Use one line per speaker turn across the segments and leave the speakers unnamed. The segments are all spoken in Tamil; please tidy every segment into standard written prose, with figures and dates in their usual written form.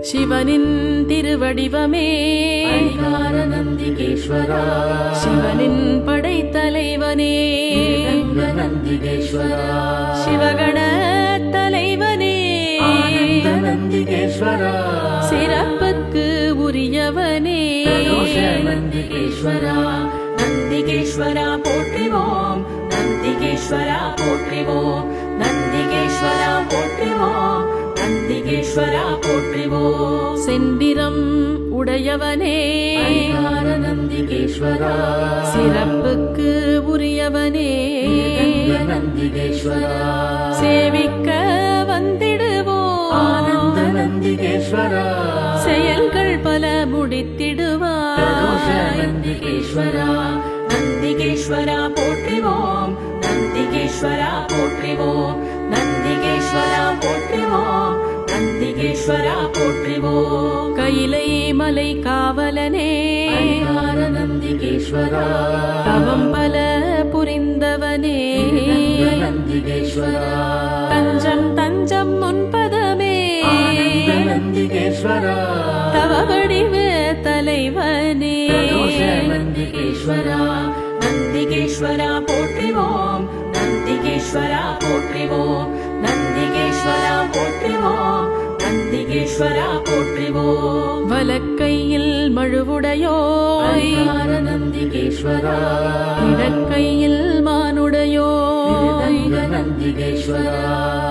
சிவனின் திருவடிவமே
அதிகார நந்திகேஸ்வரா,
சிவனின் படைத்தலைவனே
நந்திகேஸ்வரா,
சிவகண தலைவனே
ஆனந்த நந்திகேஸ்வரா,
சிறப்புக்கு உரியவனே
நந்திகேஸ்வரா, நந்திகேஸ்வரா போற்றிவோம், நந்திகேஸ்வரா போற்றிவோம், நந்திகேஸ்வரா போற்றிவோம், நந்திகேஸ்வரா போற்றிவோம்.
செந்திரம் உடையவனே
அதிகார நந்திகேஸ்வரா,
சிறப்புக்கு உரியவனே
நந்திகேஸ்வரா,
சேவிக்க வந்திடுவோம்
ஆனந்த நந்திகேஸ்வரா,
செயல்கள் பல முடித்திடுவாய்.
நந்திகேஸ்வரா, நந்திகேஸ்வரா போற்றிவோம், நந்திகேஸ்வரா போற்றிவோம், நந்திகேஸ்வரா போற்றிவோம், நந்திகேஸ்வரா போற்றிவோம்.
கைலை மலை காவலனே
அதிகார நந்திகேஸ்வரா,
தவம் பல புரிந்தவனே
நந்திகேஸ்வரா,
தஞ்சம் தஞ்சம் முன்பதமே
ஆனந்த நந்திகேஸ்வரா,
தவ வடிவ தலைவனே
நந்திகேஸ்வரா, நந்திகேஸ்வரா போற்றிவோம், நந்திகேஸ்வரா போற்றிவோம், நந்திகேஸ்வரா போற்றிவோம், நந்திகேஸ்வரா போற்றிவோம்.
வலக்கையில் மழுவுடையோய்
அதிகார நந்திகேஸ்வரா,
இடக்கையில் மானுடையோய்
நந்திகேஸ்வரா,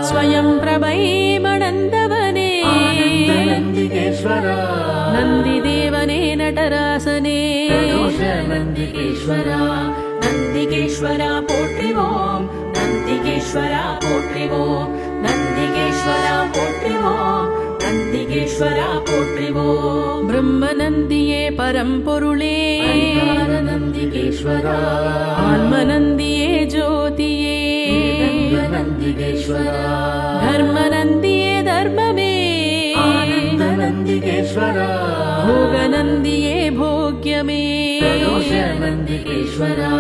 ஸ்வயம் பிரபை மணந்தவனே
ஆனந்த நந்திகேஸ்வரா,
நந்தி தேவனே நடராசனே
நந்திகேஸ்வரா, நந்திகேஸ்வரா போற்றிவோம், நந்திகேஸ்வரா போற்றிவோம், நந்திகேஸ்வரா போற்றிவோம், நந்திகேஸ்வரா போற்றிவோம்.
பிரம்ம நந்தியே பரம்பொருளே
அதிகார நந்திகேஸ்வரா,
ஆன்ம நந்தியே ஜோதியே
நந்திகேஸ்வரா,
தர்ம நந்தியே தர்மமே
ஆனந்த நந்திகேஸ்வரா,
போக நந்தியே போக்யமே
நந்திகேஸ்வரா,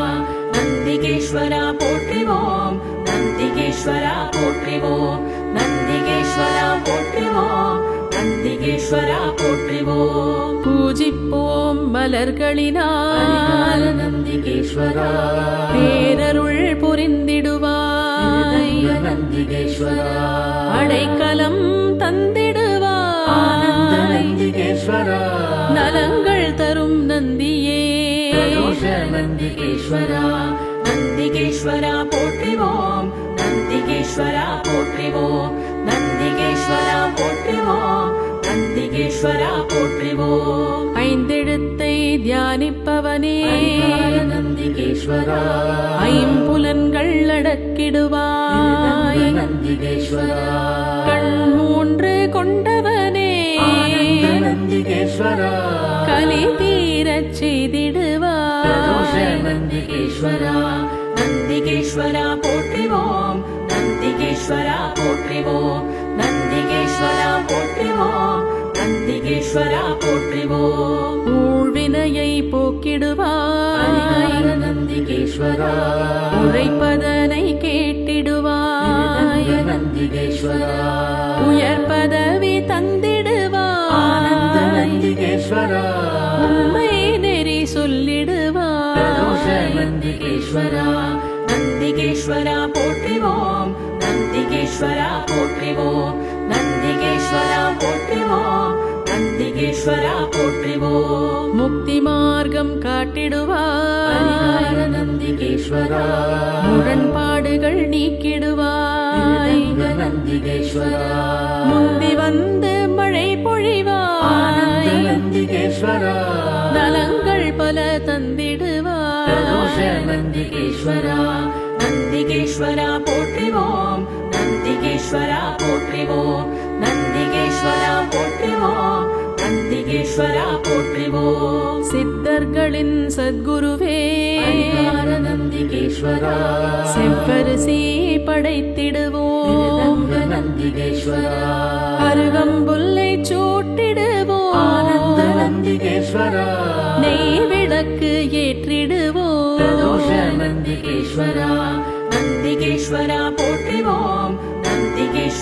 நந்திகேஸ்வரா போற்றிவோம், நந்திகேஸ்வரா போற்றிவோம், நந்திகேஸ்வரா போற்றிவோம், நந்திகேஸ்வரா போற்றிவோம்.
பூஜிப்போம் மலர்களினால்
நந்திகேஸ்வரா,
பேரருள் புரிந்திடுவாய்.
நந்திகேஸ்வரா,
அடைக்கலம் தந்திடுவாய்.
நந்திகேஸ்வரா,
நலங்கள் தரும் நந்தியே
நந்திகேஸ்வரா, நந்திகேஸ்வரா போற்றிவோம், நந்திகேஸ்வரா போற்றிவோம், நந்திகேஸ்வரா போற்றிவோம், நந்திகேஸ்வரா போற்றிவோம்.
ஐந்தெழுத்தை தியானிப்பவனே
நந்திகேஸ்வரா,
ஐம்புலன்கள் அடக்கிடுவாய்.
நந்திகேஸ்வரா,
கண் மூன்று கொண்டவனே
நந்திகேஸ்வரா,
கலி தீரச் செய்திடுவாய்.
நந்திகேஸ்வரா, நந்திகேஸ்வரா போற்றிவோம், நந்திகேஸ்வரா போற்றிவோம், நந்திகேஸ்வரா போற்றிவோம், நந்திகேஸ்வரா போற்றிவோம்.
ஊழ்வினையை போக்கிடுவாய்.
நந்திகேஸ்வரா,
உரைப்பதனை கேட்டிடுவாய்.
நந்திகேஸ்வரா,
உயர் பதவி தந்திடுவாய்.
நந்திகேஸ்வரா,
உண்மை நெறி சொல்லிடுவாய்.
நந்திகேஸ்வரா, நந்திகேஸ்வரா போற்றிவோம், நந்திகேஸ்வரா போற்றிவோம், நந்திகேஸ்வரா போற்றிவோம், நந்திகேஸ்வரா போற்றிவோம்.
முக்தி மார்க்கம் காட்டிடுவாய்.
நந்திகேஸ்வரா,
முரண்பாடுகள் நீக்கிடுவாய்.
நந்திகேஸ்வரா,
முந்தி வந்து மழை பொழிவாய்.
நந்திகேஸ்வரா,
நலங்கள் பல தந்திடுவாய்.
நந்திகேஸ்வரா, நந்திகேஸ்வரா போற்றிவோம், நந்திகேஸ்வரா போற்றிவோம், நந்திகேஸ்வரா போற்றிவோம், நந்திகேஸ்வரா போற்றிவோம்.
சித்தர்களின் சத்குருவே
நந்திகேஸ்வரா,
செவ்வரிசி படைத்திடுவோம்.
நந்திகேஸ்வரா,
அருகம்புல்லை சூட்டிடுவோம்.
நந்திகேஸ்வரா,
நெய் விளக்கு ஏற்றிடுவோம்.
நந்திகேஸ்வரா, நந்திகேஸ்வரா போற்றிவோம்,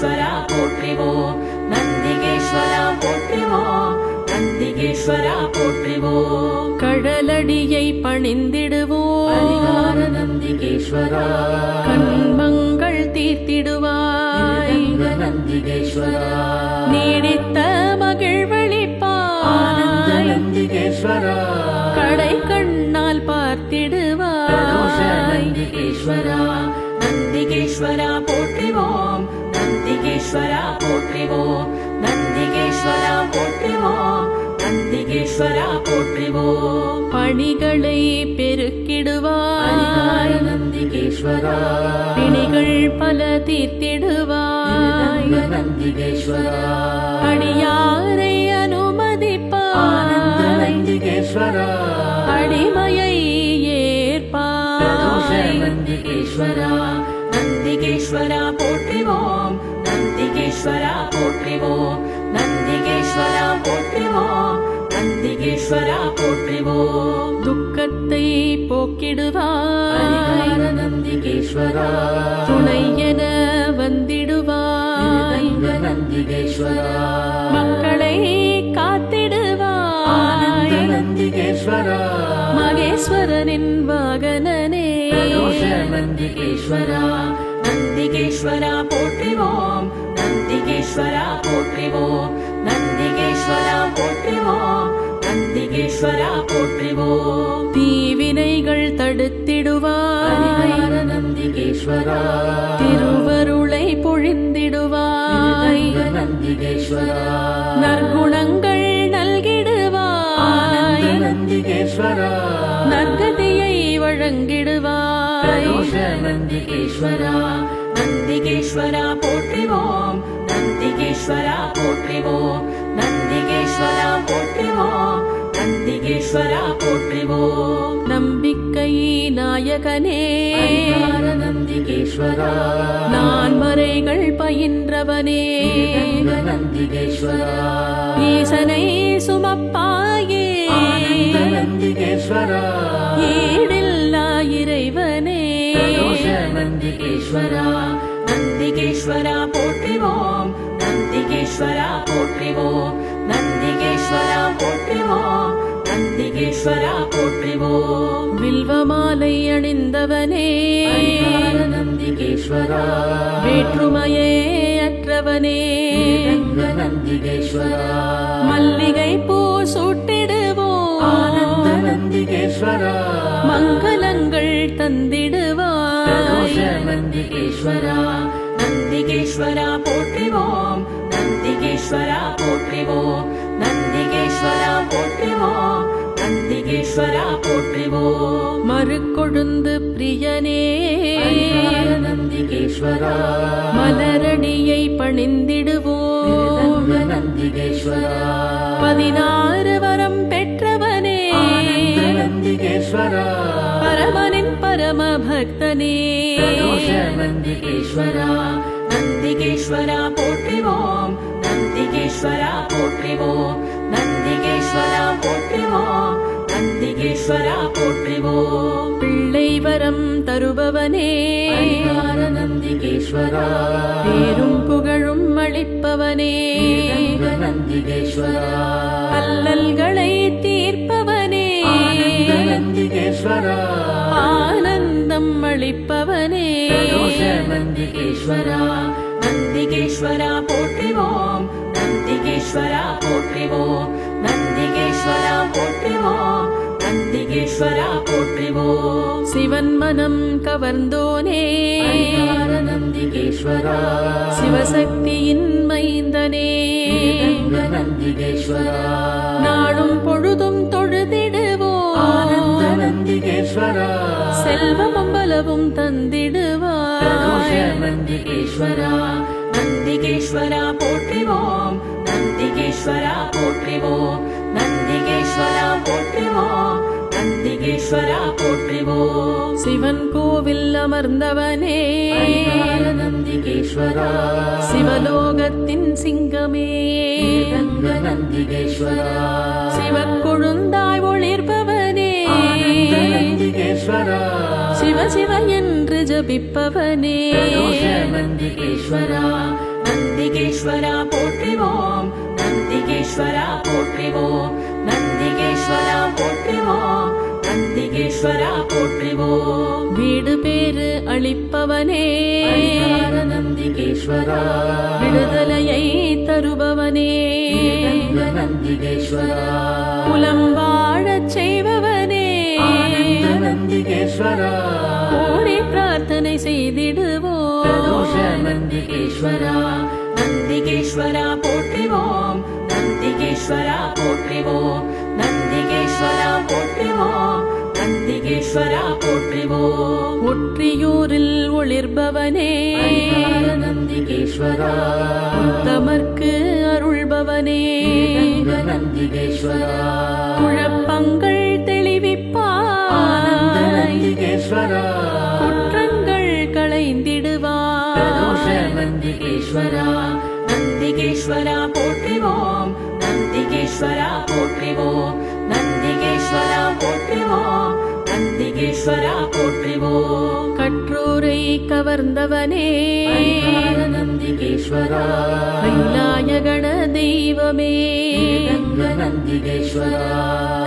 நந்திகேஸ்வரா போற்றிவோம் நந்திகேஸ்வரா போற்றிவோம் நந்திகேஸ்வரா போற்றிவோம்
கடலடியை பணிந்திடுவோம்
பரிகார நந்திகேஸ்வரா
கண்மங்கள் தீர்த்திடுவாய்
நந்திகேஸ்வரா
நீடித்த மகிழ்வளிப்பாய்
நந்திகேஸ்வரா
கடை கண்ணால் பார்த்திடுவாய்
நந்திகேஸ்வரா நந்திகேஸ்வரா போற்றிவோம் நந்திகேஸ்வரா போற்றிவோம் நந்திகேஸ்வரா போற்றிவோம் நந்திகேஸ்வரா போற்றிவோம்
பணிகளை பெருக்கிடுவாய்
நந்திகேஸ்வரா
பிணிகள் பல தீர்த்திடுவாய்
நந்திகேஸ்வரா
அடியாரை அனுமதிப்பாய்
நந்திகேஸ்வரா
அடிமையை ஏற்பாய்
நந்திகேஸ்வரா நந்திகேஸ்வரா போற்றிவோம் நந்திகேஸ்வரா போற்றிவோம் நந்திகேஸ்வரா போற்றிவோம் நந்திகேஸ்வரா போற்றிவோம்
துக்கத்தை போக்கிடுவாய்
நந்திகேஸ்வரா
துணை என வந்திடுவாய்
நந்திகேஸ்வரா
மக்களை காத்திடுவாய்
நந்திகேஸ்வரா
மகேஸ்வரனின் வாகனனே
நந்திகேஸ்வரா நந்திகேஸ்வரா போற்றிவோம் நந்திகேஸ்வரா போற்றிவோம் நந்திகேஸ்வரா போற்றிவோம் நந்திகேஸ்வரா போற்றிவோம்
தீவினைகள் தடுத்திடுவாய்
நந்திகேஸ்வரா
திருவருளை பொழிந்திடுவாய்
நந்திகேஸ்வரா
நற்குணங்கள் நல்கிடுவாய்
நந்திகேஸ்வரா
நற்கதியை வழங்கிடுவாய்
நந்திகேஸ்வரா நந்திகேஸ்வரா போற்றிவோம் நந்திகேஸ்வரா போற்றிவோம் நந்திகேஸ்வரா போற்றிவோம் நந்திகேஸ்வரா போற்றிவோம்
நம்பிக்கை நாயகனே
நந்திகேஸ்வரா
நான் மறைகள் பயின்றவனே
நந்திகேஸ்வரா
ஈசனை சுமப்பாயே
நந்திகேஸ்வரா
ஈடில்லா இறைவனே
நந்திகேஸ்வரா நந்திகேஸ்வரா போற்றிவோம் நந்திகேஸ்வரா போற்றிவோம் நந்திகேஸ்வரா போற்றிவோம் நந்திகேஸ்வரா போற்றிவோம்
வில்வமாலை அணிந்தவனே
நந்திகேஸ்வரா
வேற்றுமையே அற்றவனே
நந்திகேஸ்வரா
மல்லிகை பூ சூட்டிடுவோம்
நந்திகேஸ்வரா
மங்களங்கள் தந்திடுவாய்
நந்திகேஸ்வரா நந்திகேஸ்வரா போற்றிவோம் நந்திகேஸ்வரா போற்றிவோம் நந்திகேஸ்வரா போற்றிவோம் நந்திகேஸ்வரா போற்றிவோம்
மறுக்கொழுந்து பிரியனே
நந்திகேஸ்வரா
மலரடியை பணிந்திடுவோம்
நந்திகேஸ்வரா
16 வரம் பெற்றவனே
நந்திகேஸ்வரா
பரமனின் பரம பக்தனே
நந்திகேஸ்வரா நந்திகேஸ்வரா போற்றிவோம் நந்திகேஸ்வரா போற்றிவோம் நந்திகேஸ்வரா போற்றிவோம் நந்திகேஸ்வரா போற்றிவோம்
பிள்ளை வரம் தருபவனே
நந்திகேஸ்வரா
பேரும் புகழும் அளிப்பவனே
நந்திகேஸ்வரா
அல்லல்களை தீர்ப்பவனே
நந்திகேஸ்வரா
ஆனந்தம் அளிப்பவனே
நந்திகேஸ்வரா நந்திகேஸ்வரா போற்றிவோம் நந்திகேஸ்வரா போற்றிவோம் நந்திகேஸ்வரா போற்றிவோம் நந்திகேஸ்வரா போற்றிவோம்
சிவன் மனம் கவர்ந்தோனே
நந்திகேஸ்வரா
சிவசக்தியின் மைந்தனே
நந்திகேஸ்வரா
நாடும் பொழுதும் தொழுதிடுவோம்
நந்திகேஸ்வரா
செல்வமும் பலவும் தந்திடுவாய்
நந்திகேஸ்வரா நந்திகேஸ்வரா போற்றிவோம் நந்திகேஸ்வரா போற்றிவோம் நந்திகேஸ்வரா போற்றிவோம் நந்திகேஸ்வரா போற்றிவோம்
சிவன் கோவில் அமர்ந்தவனே
நந்திகேஸ்வரா
சிவலோகத்தின் சிங்கமே
நந்திகேஸ்வரா
சிவக்கொழுந்தாய் ஒளிர்பவனே
நந்திகேஸ்வரா
சிவ சிவ என்று ஜபிப்பவனே
நந்திகேஸ்வரா நந்திகேஸ்வரா போற்றிவோம் நந்திகேஸ்வரா போற்றிவோம் நந்திகேஸ்வரா போற்றிவோம் நந்திகேஸ்வரா போற்றிவோம்
வீடு பேறு அளிப்பவனே
நந்திகேஸ்வரா
விடுதலையை தருபவனே
நந்திகேஸ்வரா
குலம் வாழச் செய்பவனே
நந்திகேஸ்வரா
கோடி பிரார்த்தனை செய்திடுவோம்
நந்திகேஸ்வரா நந்திகேஸ்வரா போற்றிவோம் நந்திகேஸ்வரா போற்றிவோம் நந்திகேஸ்வரா போற்றிவோம் நந்திகேஸ்வரா போற்றிவோம்
ஒற்றியூரில் ஒளிர்பவனே
நந்திகேஸ்வரா
தமர்க்கு அருள்பவனே
நந்திகேஸ்வரா
குழப்பங்கள் தெளிவிப்பாய்
நந்திகேஸ்வரா
குற்றங்கள் களைந்திடுவாய்
நந்திகேஸ்வரா நந்திகேஸ்வரா போற்றிவோம் நந்திகேஸ்வரா போற்றிவோம் நந்திகேஸ்வரா போற்றிவோம் நந்திகேஸ்வரா போற்றிவோம்
கற்றோரை கவர்ந்தவனே
நந்திகேஸ்வரா
கைலாயகண தெய்வமே
நந்திகேஸ்வரா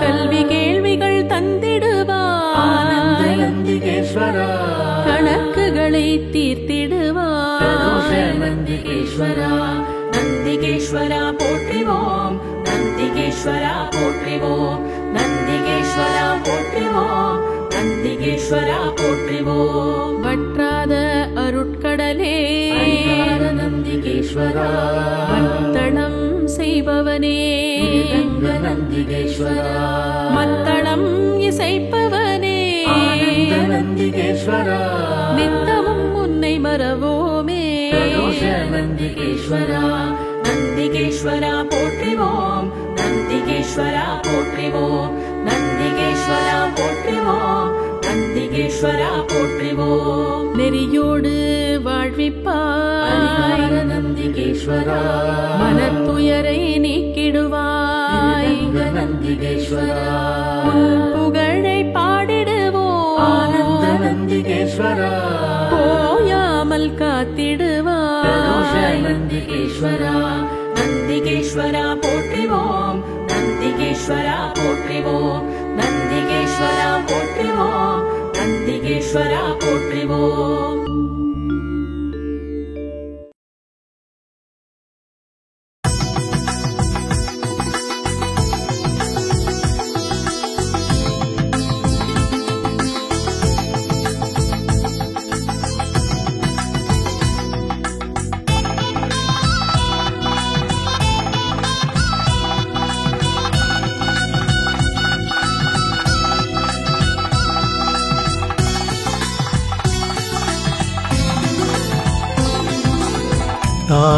கல்வி கேள்விகள் தந்திடுவாய்
நந்திகேஸ்வரா
கணக்குகளை தீர்த்திடுவாய்
நந்திகேஸ்வரா நந்திகேஸ்வரா போற்றிவோம் நந்திகேஸ்வரா போற்றிவோம் நந்திகேஸ்வரா போற்றிவோம் நந்திகேஸ்வரா போற்றிவோம்
வற்றாத அருட்கடலே
நந்திகேஸ்வரா
மத்தளம் செய்பவனே
நந்திகேஸ்வரா
மத்தளம் இசைப்பவனே
நந்திகேஸ்வரா
நித்தமும் உன்னை மறவோமே
நந்திகேஸ்வரா நந்திகேஸ்வரா போற்றிவோம் நந்திகேஸ்வரா போற்றிவோம் நந்திகேஸ்வரா போற்றிவோம் நந்திகேஸ்வரா போற்றிவோம்
நெறியோடு வாழ்விப்பாய்
நந்திகேஸ்வரா
மனத்துயரை நீக்கிடுவாய்
நந்திகேஸ்வரா
உன் புகழை பாடிடுவோம்
நந்திகேஸ்வரா
போயாமல் காத்திடுவாய்
நந்திகேஸ்வரா நந்திகேஸ்வரா போற்றிவோம் நந்திகேஸ்வரா போற்றிவோம் நந்திகேஸ்வரா போற்றிவோம் நந்திகேஸ்வரா போற்றிவோம்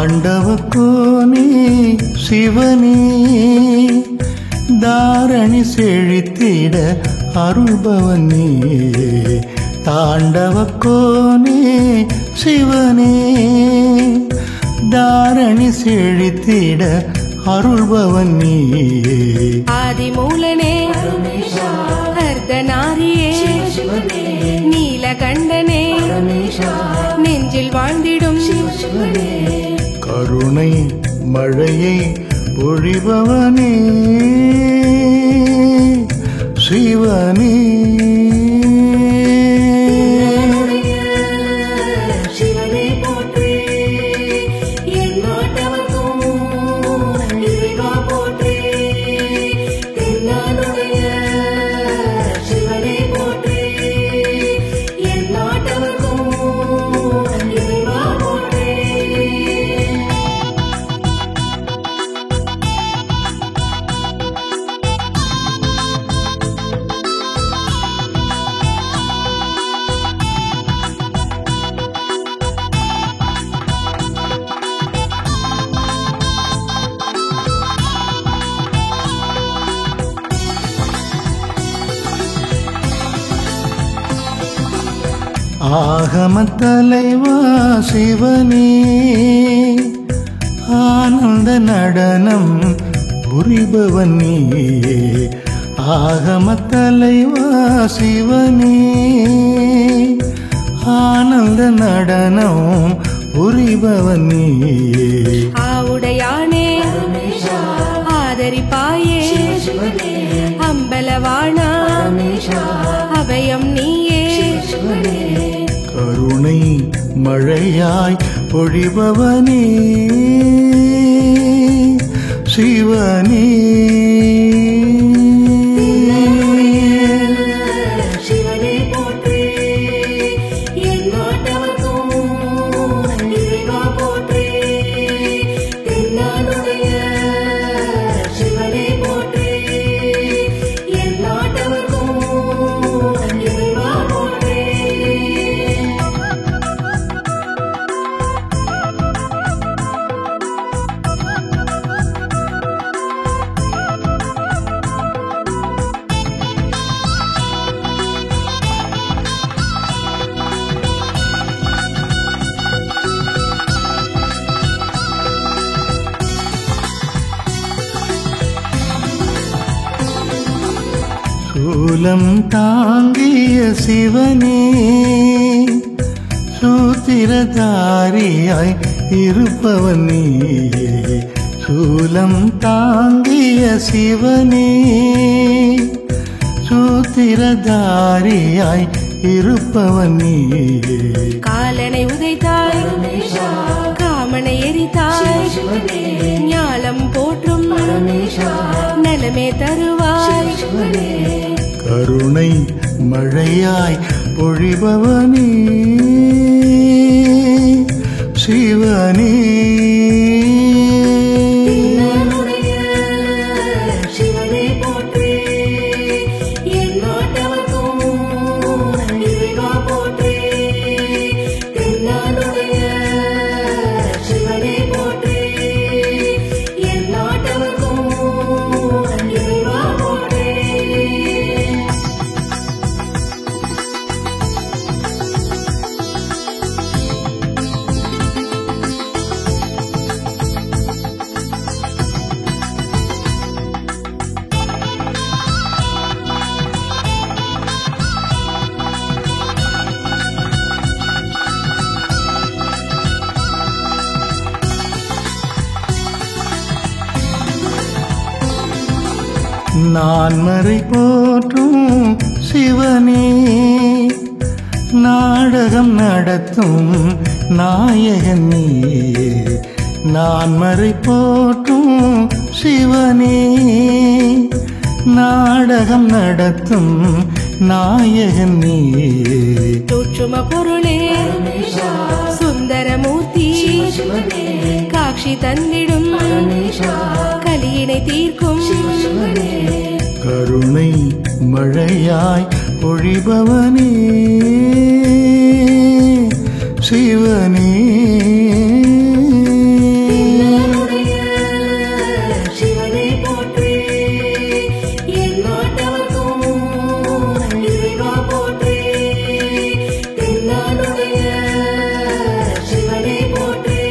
தாண்டவக்கோனே சிவனே தாரணி செழித்திட அருள்பவனே தாண்டவக்கோனே சிவனே தாரணி செழித்திட அருள்பவனே
ஆதிமூலனே அர்த்தநாரியே நீலகண்டனே நெஞ்சில் வாழ்ந்திடும்
கருணை மழையை பொழிபவனே சிவனே
சிவனை போற்றி எந்நாட்டவர்க்கும் இறைவா போற்றி தென்னாடுடைய சிவனை போற்றி எந்நாட்டவர்க்கும் இறைவா போற்றி
ஆகமத் தலைவா சிவனே ஆனந்த நடனம் புரிபவன் நீயே ஆகமத் தலைவா சிவனே ஆனந்த நடனம் புரிபவன் நீயே
ஆவுடையானே
பரமேஷா
ஆதரிப்பாயே
சிவனே
அம்பலவானா
பரமேஷா
அபயம் நீயே
சிவனே
கருணை மழையாய் பொழிபவனே சிவனே
சிவனே போற்றி என் நாட்டவர்க்கும் இறைவா போற்றி தென்னாடுடைய சிவனே போற்றி என் நாட்டவர்க்கும் இறைவா போற்றி
சூலம் தாங்கிய சிவனே சூத்திரதாரியாய் இருப்பவன் நீயே சூலம் தாங்கிய சிவனே சூத்திரதாரியாய் இருப்பவன் நீயே
காலனை உதைத்தாய் காமனை எரித்தாய்
சிவனே
ஞாலம் போற்றும்
பரமேஷா
நலமே தருவாய்
சிவனே
கருணை மழையாய் பொழிபவனே சிவனே
தென்னாடுடைய சிவனே போற்றி என் நாட்டவர்க்கும் இறைவா போற்றி தென்னாடுடைய சிவனே போற்றி என் நாட்டவர்க்கும் இறைவா போற்றி
நான் மறை போற்றும் சிவனே நாடகம் நடத்தும் நாயகன் நீயே நான் மறை போற்றும் சிவனே நாடகம் நடத்தும் நாயகன் நீயே
தோற்றும பொருளே சுந்தரமூர்த்தி
சிவனே
காட்சி தந்திடும் கலியினை தீர்க்கும்
சிவனே
கருணை மழையாய் பொழிபவனே சிவனே
சிவனே போற்றி என் நாட்டவர்க்கும் இறைவா போற்றி தென்னாடுடைய சிவனே போற்றி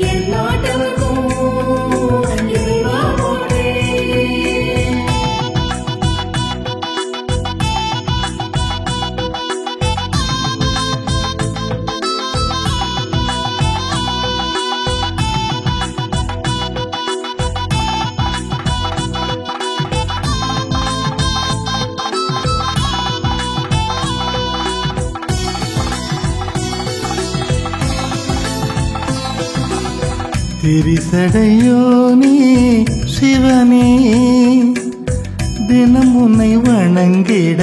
என் நாட்டவர்க்கும் இறைவா போற்றி
திரிசடையோனே சிவனே தினம் உன்னை வணங்கிட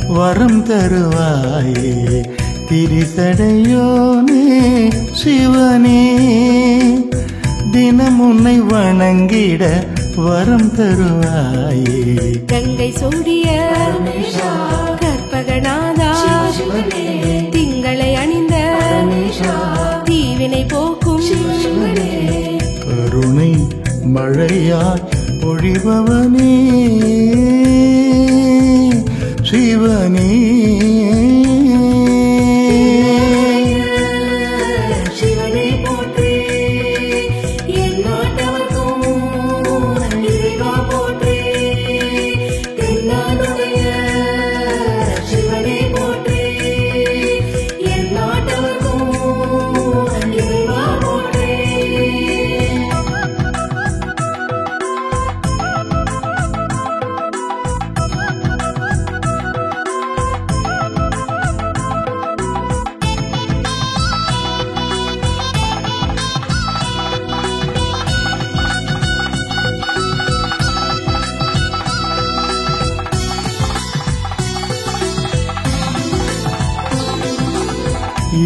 வரம் தருவாயே திரிசடையோனே சிவனே தினம் உன்னை வணங்கிட வரம் தருவாயே
கங்கை சூடிய கற்பகநாதா திங்களை அணிந்த தீவினை போக்கும்
கருணை மழையாய் பொழிபவனே சிவனே
சிவனே போற்றி என் நாட்டவர்க்கும் இறைவா போற்றி தென்னாடுடைய சிவனே போற்றி என் நாட்டவர்க்கும்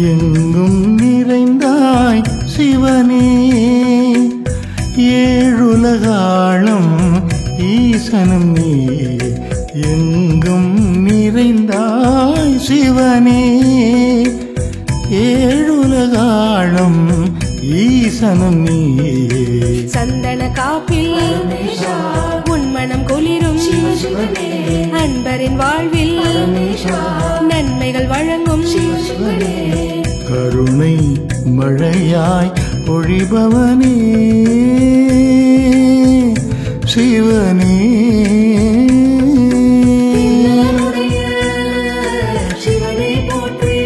எங்கும் நிறைந்தாய் சிவனே ஏழுலகாளும் ஈசனும் நீ எங்கும் நிறைந்தாய் சிவனே ஏழுலகாளும் ஈசனும் நீ
சந்தன காப்பில் உன்மனம் குளிரும் அன்பரின் வாழ்வில் நன்மைகள் வழங்கும்
கருணை மழையாய் பொழிபவனே சிவனே
சிவனை போற்றி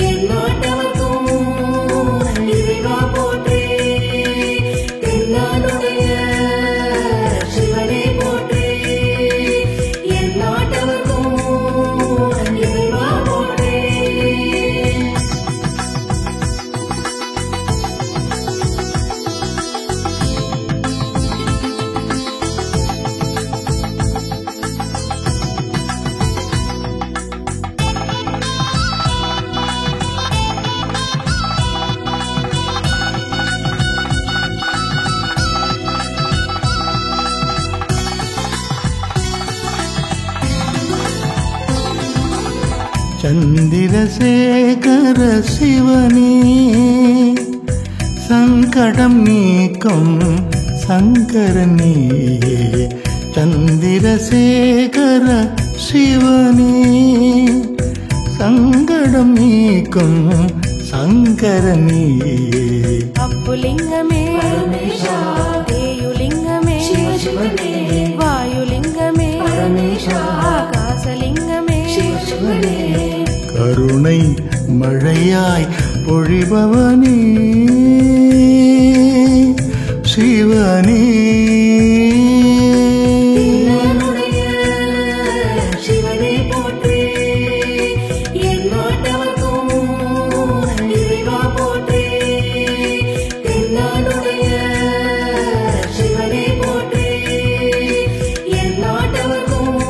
எந்நாட்டவர்க்கும் இறைவா போற்றி தென்னாடுடைய சிவனை போற்றி எந்நாட்டவர்க்கும் இறைவா போற்றி
சந்திரசேகர சிவனே சங்கடம் நீக்கும் சங்கரனே சந்திரசேகர சிவனே சங்கடம் நீக்கும் சங்கரனே
அப்புலிங்கமே தேயுலிங்கமே வாயுலிங்கமே ஆகாசலிங்கமே
கருணை மழையாய் பொழிபவனே சிவனே
சிவனை போற்றி எந்நாட்டவர்க்கும் இறைவா போற்றி தென்னாடுடைய சிவனை போற்றி எந்நாட்டவர்க்கும்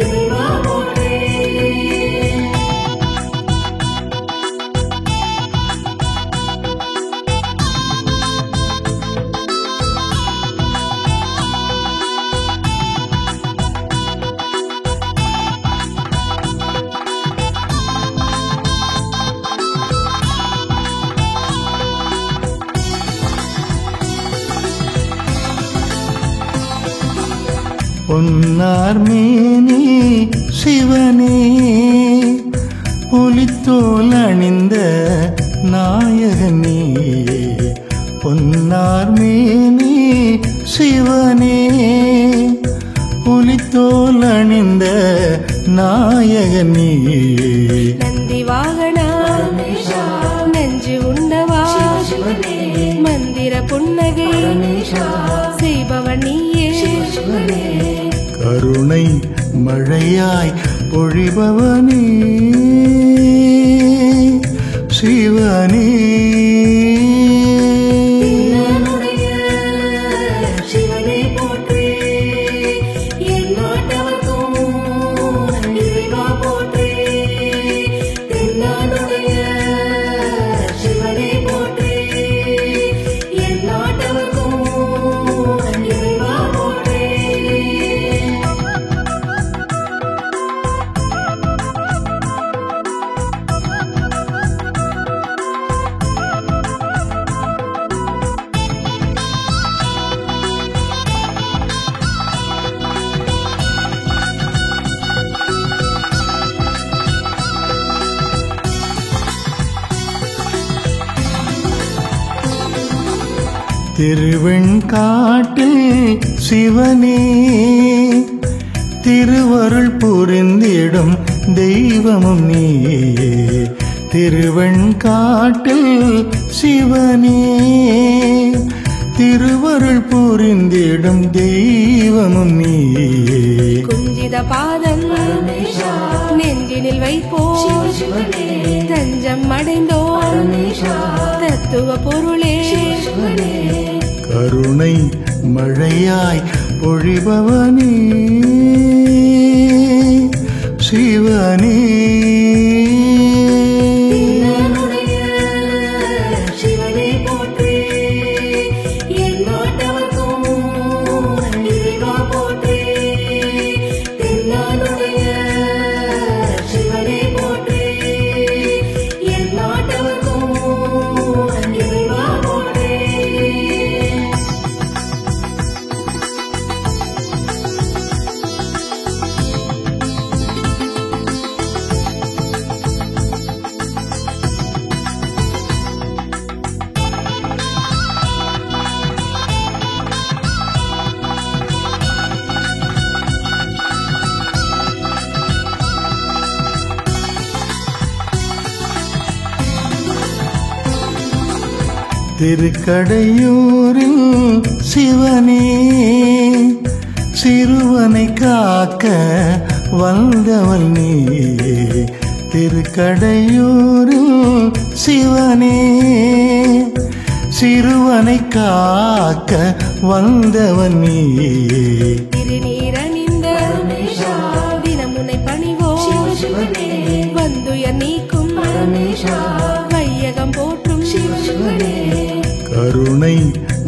இறைவா போற்றி
பொன்னார் மேனி சிவனே புலித்தோல் அணிந்த நாயகனே பொன்னார் மேனி சிவனே புலித்தோல் அணிந்த நாயகனே
நந்தி வாகனா நெஞ்சு உண்டவா மந்திர புன்னகை செய்பவன் நீயே
கருணை மழையாய் பொழிபவனே சிவனே
சிவனை போற்றி எந்நாட்டவர்க்கும் இறைவா போற்றி தென்னாடுடைய சிவனை போற்றி எந்நாட்டவர்க்கும் இறைவா போற்றி
திருவெண்காட்டில் சிவனே திருவருள் புரிந்திடும் தெய்வமும் நீயே திருவெண்காட்டில் சிவனே திருவருள் புரிந்திடும் தெய்வமும் நீயே
குஞ்சித பாதம் நெஞ்சினில் வைப்போ தஞ்சம் அடைந்தோ தத்துவ பொருளே
கருணை மழையாய் பொழிபவனே சிவனே திருக்கடையூரில் சிவனே சிறுவனை காக்க வந்தவள் நீ திருக்கடையூரில் சிவனே சிறுவனை காக்க வந்தவன் நீ
திருநீரணிந்த தினமுனை பணிவோ வந்துயர் நீக்கும் வையகம் போற்றும்
கருணை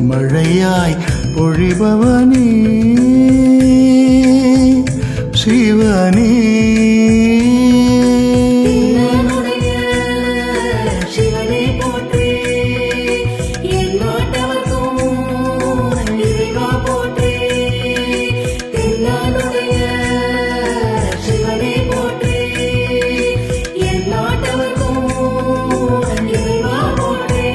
மழையாய் பொழிபவனே சிவனே
சிவனே போற்றி எந்நாட்டவர்க்கும் இறைவா போற்றி தென்னாடுடைய சிவனே போற்றி எந்நாட்டவர்க்கும் இறைவா போற்றி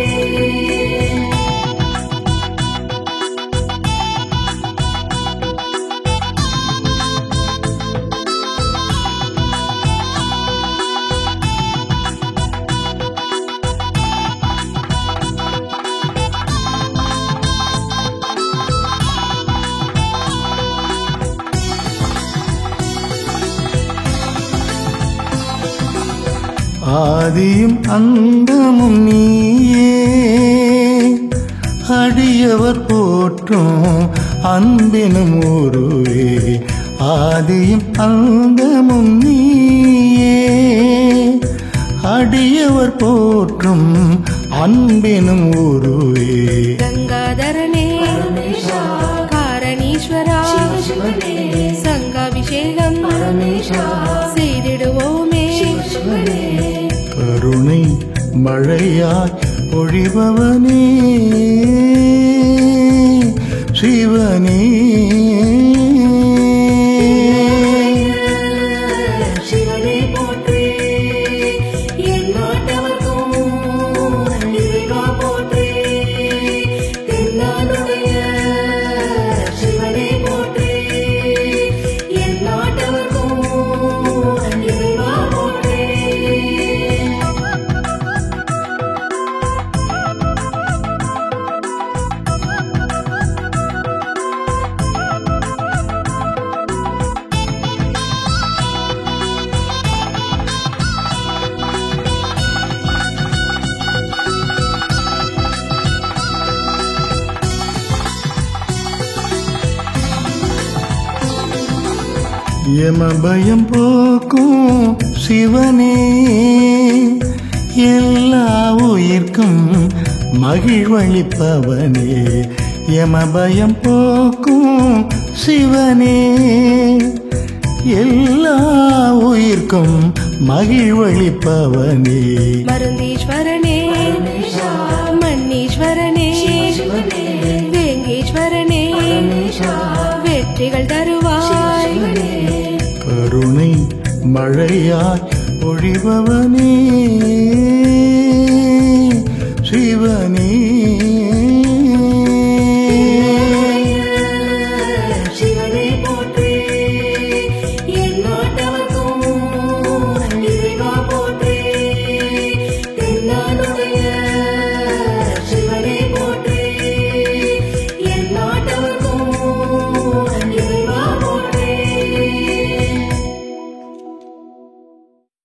ஆதியும் அந்தமும் நீயே அடியவர் போற்றும் அன்பினும் உருவே ஆதியும் அந்தமும் நீயே அடியவர் போற்றும் அன்பினும் உருவே
கங்காதரனே காரணீஸ்வரா சங்காபிஷேகம் செய்திடுவோமே
கருணை மழையாய் பொழிபவனே சிவனே
சிவனே போற்றி எந்நாட்டவர்க்கும் இறைவா போற்றி தென்னாடுடைய சிவனே போற்றி எந்நாட்டவர்க்கும் இறைவா போற்றி
யமபயம் போக்கும் சிவனே எல்லா உயிர்க்கும் மகிழ்வளிப்பவனே யமபயம் போக்கும் சிவனே எல்லா உயிர்க்கும் மகிழ்வளிப்பவனே
மருந்தீஸ்வரனே மன்னீஸ்வரனே வேங்கீஸ்வரனே வெற்றிகள் தருவாய்
கருணை மழையாய் பொழிபவனே